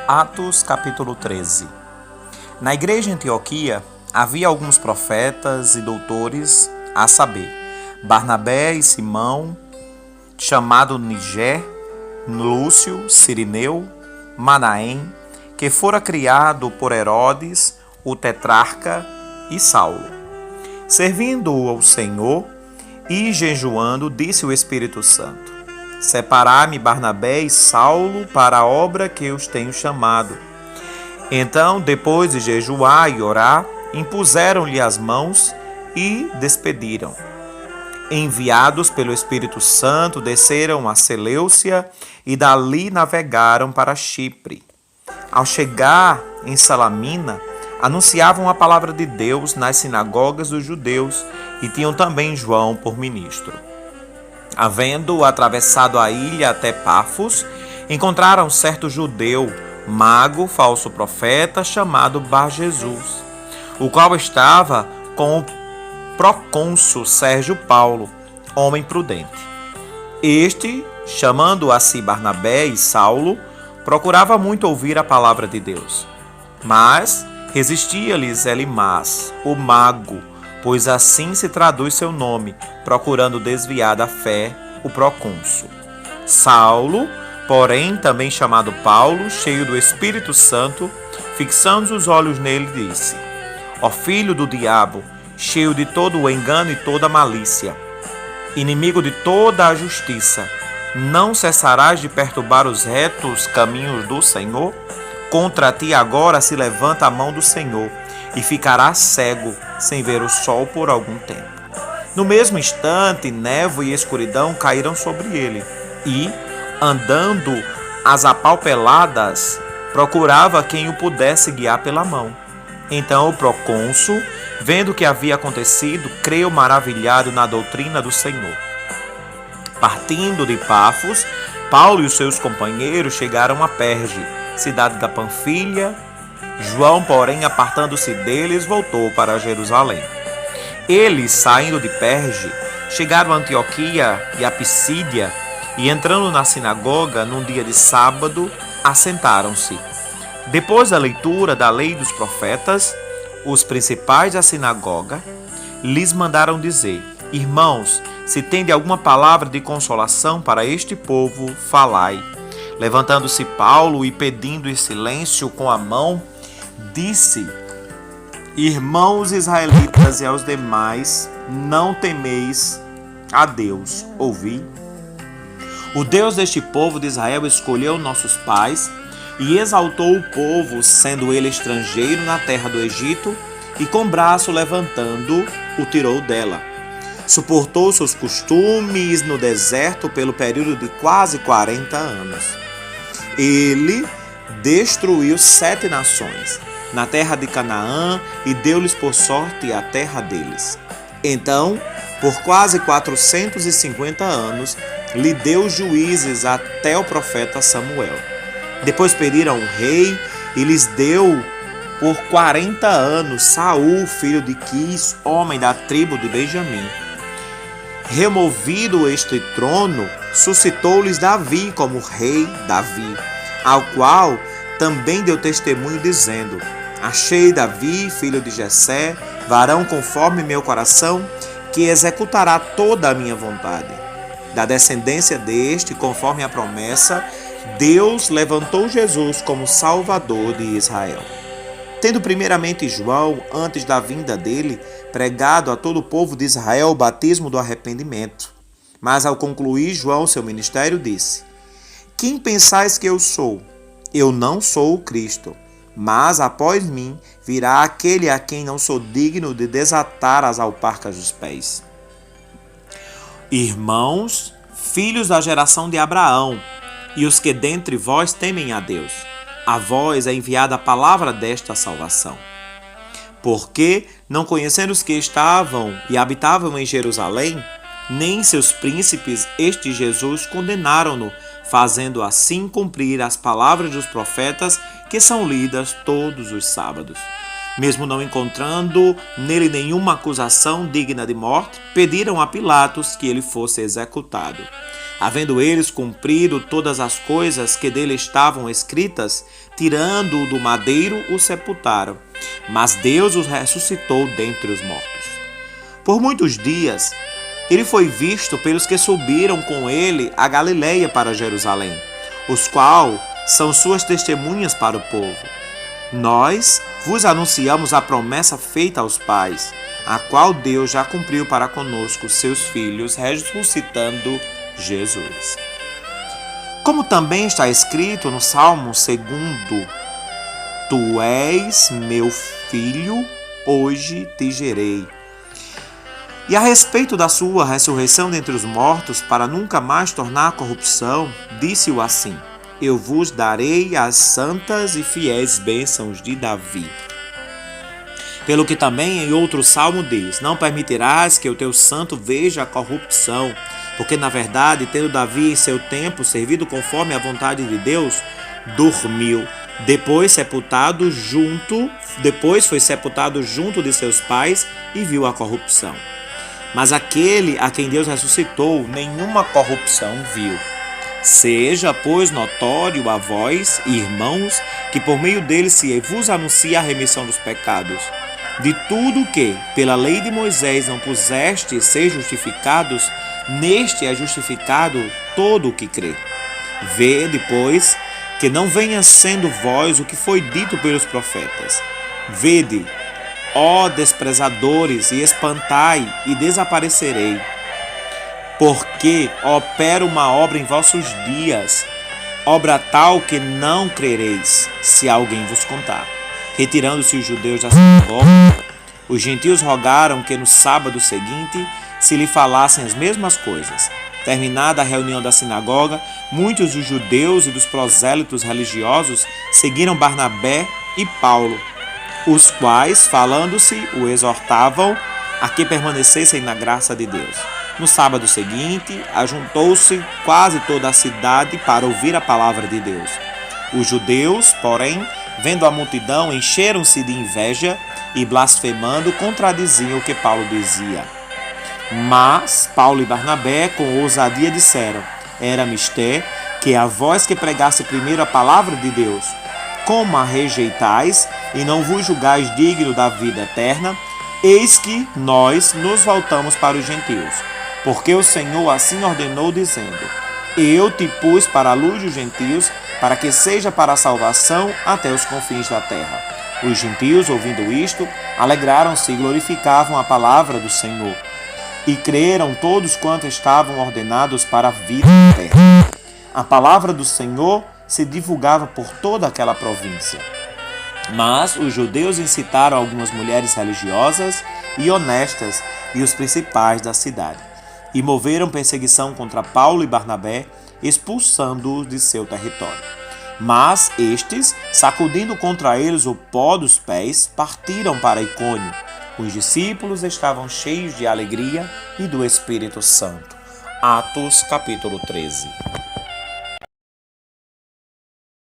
Atos capítulo 13. Na igreja em Antioquia havia alguns profetas e doutores, a saber, Barnabé e Simão, chamado Niger, Lúcio, Cirineu, Manaém, que fora criado por Herodes, o tetrarca, e Saulo. Servindo ao Senhor e jejuando, disse o Espírito Santo: Separai-me Barnabé e Saulo para a obra que os tenho chamado. Então, depois de jejuar e orar, impuseram-lhe as mãos e despediram. Enviados pelo Espírito Santo, desceram a Seleucia e dali navegaram para Chipre. Ao chegar em Salamina, anunciavam a palavra de Deus nas sinagogas dos judeus e tinham também João por ministro. Havendo atravessado a ilha até Pafos, encontraram certo judeu, mago, falso profeta, chamado Bar-Jesus, o qual estava com o procônsul Sérgio Paulo, homem prudente. Este, chamando a si Barnabé e Saulo, procurava muito ouvir a palavra de Deus. Mas resistia-lhes Elimas, o mago, pois assim se traduz seu nome, procurando desviar da fé o procônsul. Saulo, porém, também chamado Paulo, cheio do Espírito Santo, fixando os olhos nele, disse: Ó filho do diabo, cheio de todo o engano e toda a malícia, inimigo de toda a justiça, não cessarás de perturbar os retos caminhos do Senhor? Contra ti agora se levanta a mão do Senhor, e ficarás cego, sem ver o sol por algum tempo. No mesmo instante, névoa e escuridão caíram sobre ele, e, andando às apalpeladas, procurava quem o pudesse guiar pela mão. Então o procônsul, vendo o que havia acontecido, creu maravilhado na doutrina do Senhor. Partindo de Pafos, Paulo e os seus companheiros chegaram a Perge, cidade da Panfilha. João, porém, apartando-se deles, voltou para Jerusalém. Eles, saindo de Perge, chegaram a Antioquia e a Pisídia, e entrando na sinagoga, num dia de sábado, assentaram-se. Depois da leitura da lei dos profetas, os principais da sinagoga lhes mandaram dizer: Irmãos, se tende alguma palavra de consolação para este povo, falai. Levantando-se Paulo e pedindo em silêncio com a mão, disse: Irmãos israelitas e aos demais, não temeis a Deus, ouvi. O Deus deste povo de Israel escolheu nossos pais e exaltou o povo, sendo ele estrangeiro na terra do Egito, e com braço levantando, o tirou dela. Suportou seus costumes no deserto pelo período de quase 40 anos. Ele destruiu 7 nações na terra de Canaã e deu-lhes por sorte a terra deles. Então, por quase 450 anos, lhe deu juízes até o profeta Samuel. Depois pediram um rei e lhes deu por 40 anos Saul, filho de Quis, homem da tribo de Benjamim. Removido este trono, suscitou-lhes Davi como rei Davi, ao qual também deu testemunho dizendo: Achei Davi, filho de Jessé, varão conforme meu coração, que executará toda a minha vontade. Da descendência deste, conforme a promessa, Deus levantou Jesus como Salvador de Israel. Tendo primeiramente João, antes da vinda dele, pregado a todo o povo de Israel o batismo do arrependimento. Mas ao concluir João seu ministério, disse: Quem pensais que eu sou? Eu não sou o Cristo, mas após mim virá aquele a quem não sou digno de desatar as alparcas dos pés. Irmãos, filhos da geração de Abraão, e os que dentre vós temem a Deus, a vós é enviada a palavra desta salvação. Porque, não conhecendo os que estavam e habitavam em Jerusalém, nem seus príncipes, este Jesus condenaram-no, fazendo assim cumprir as palavras dos profetas que são lidas todos os sábados. Mesmo não encontrando nele nenhuma acusação digna de morte, pediram a Pilatos que ele fosse executado. havendo eles cumprido todas as coisas que dele estavam escritas, tirando-o do madeiro, o sepultaram. Mas Deus o ressuscitou dentre os mortos. Por muitos dias, ele foi visto pelos que subiram com ele a Galileia para Jerusalém, os quais são suas testemunhas para o povo. Nós vos anunciamos a promessa feita aos pais, a qual Deus já cumpriu para conosco, seus filhos, ressuscitando Jesus. Como também está escrito no Salmo 2: Tu és meu filho, hoje te gerei. E a respeito da sua ressurreição dentre os mortos, para nunca mais tornar a corrupção, disse-o assim: Eu vos darei as santas e fiéis bênçãos de Davi. Pelo que também em outro salmo diz: Não permitirás que o teu santo veja a corrupção, porque na verdade, tendo Davi em seu tempo servido conforme a vontade de Deus, dormiu. Depois foi sepultado junto de seus pais e viu a corrupção. Mas aquele a quem Deus ressuscitou, nenhuma corrupção viu. Seja, pois, notório a vós, irmãos, que por meio dele se vos anuncia a remissão dos pecados. De tudo que, pela lei de Moisés, não puseste ser justificados, neste é justificado todo o que crê. Vede, pois, que não venha sendo vós o que foi dito pelos profetas. Vede, ó desprezadores, e espantai, e desaparecerei. Porque opera uma obra em vossos dias, obra tal que não crereis, se alguém vos contar. Retirando-se os judeus da sinagoga, os gentios rogaram que no sábado seguinte se lhe falassem as mesmas coisas. Terminada a reunião da sinagoga, muitos dos judeus e dos prosélitos religiosos seguiram Barnabé e Paulo, os quais, falando-se, o exortavam a que permanecessem na graça de Deus. No sábado seguinte, ajuntou-se quase toda a cidade para ouvir a palavra de Deus. Os judeus, porém, vendo a multidão, encheram-se de inveja e, blasfemando, contradiziam o que Paulo dizia. Mas Paulo e Barnabé, com ousadia, disseram: Era mister que a vós que pregasse primeiro a palavra de Deus, como a rejeitais e não vos julgais digno da vida eterna, eis que nós nos voltamos para os gentios. Porque o Senhor assim ordenou, dizendo: Eu te pus para a luz dos gentios, para que seja para a salvação até os confins da terra. Os gentios, ouvindo isto, alegraram-se e glorificavam a palavra do Senhor. E creram todos quantos estavam ordenados para a vida eterna. A palavra do Senhor se divulgava por toda aquela província. Mas os judeus incitaram algumas mulheres religiosas e honestas e os principais da cidade, e moveram perseguição contra Paulo e Barnabé, expulsando-os de seu território. Mas estes, sacudindo contra eles o pó dos pés, partiram para Icônio. Os discípulos estavam cheios de alegria e do Espírito Santo. Atos capítulo 13.